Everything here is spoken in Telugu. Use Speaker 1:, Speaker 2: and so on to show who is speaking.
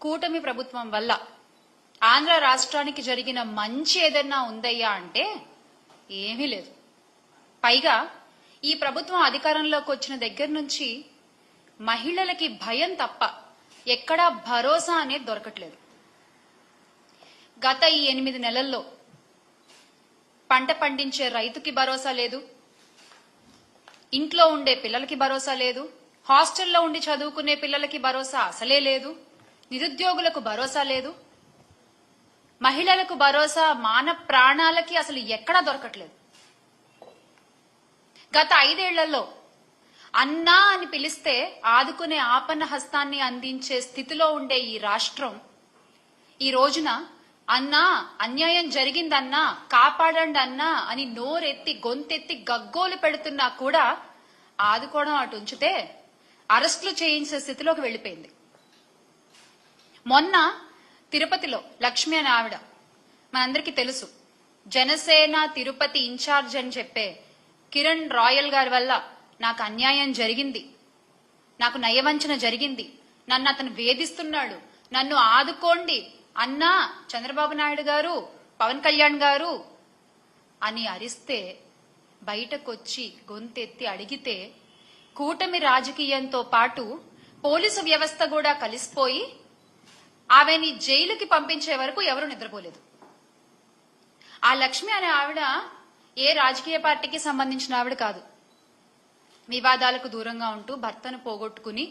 Speaker 1: కూటమి ప్రభుత్వం వల్ల ఆంధ్ర రాష్ట్రానికి జరిగిన మంచి ఏదన్నా ఉందయ్యా అంటే ఏమీ లేదు. పైగా ఈ ప్రభుత్వం అధికారంలోకి వచ్చిన దగ్గర నుంచి మహిళలకి భయం తప్ప ఎక్కడా భరోసా అనేది దొరకట్లేదు. గత ఈ 8 నెలల్లో పంట పండించే రైతుకి భరోసా లేదు, ఇంట్లో ఉండే పిల్లలకి భరోసా లేదు, హాస్టల్లో ఉండి చదువుకునే పిల్లలకి భరోసా అసలే లేదు, నిరుద్యోగులకు భరోసా లేదు, మహిళలకు భరోసా మాన ప్రాణాలకి అసలు ఎక్కడా దొరకట్లేదు. గత 5 ఏళ్లలో అన్నా అని పిలిస్తే ఆదుకునే ఆపన్న హస్తాన్ని అందించే స్థితిలో ఉండే ఈ రాష్ట్రం ఈ రోజున అన్నా అన్యాయం జరిగిందన్నా కాపాడండి అన్నా అని నోరెత్తి గొంతెత్తి గగ్గోలు పెడుతున్నా కూడా ఆదుకోవడం అటు ఉంచితే అరెస్టులు చేయించే స్థితిలోకి వెళ్లిపోయింది. మొన్న తిరుపతిలో లక్ష్మి అనే ఆవిడ, మనందరికీ తెలుసు, జనసేన తిరుపతి ఇన్ఛార్జ్ అని చెప్పే కిరణ్ రాయల్ గారి వల్ల నాకు అన్యాయం జరిగింది, నాకు నయవంచన జరిగింది, నన్ను అతను వేధిస్తున్నాడు, నన్ను ఆదుకోండి అన్నా చంద్రబాబు నాయుడు గారు, పవన్ కళ్యాణ్ గారు అని అరిస్తే బయటకొచ్చి గొంతెత్తి అడిగితే కూటమి రాజకీయంతో పాటు పోలీసు వ్యవస్థ కూడా కలిసిపోయి ఆమెని జైలుకి పంపించే వరకు ఎవరు నిద్రపోలేదు. ఆ లక్ష్మి అనే ఆవిడ ఏ రాజకీయ పార్టీకి సంబంధించిన ఆవిడ కాదు. వివాదాలకు దూరంగా ఉంటూ భర్తను పోగొట్టుకుని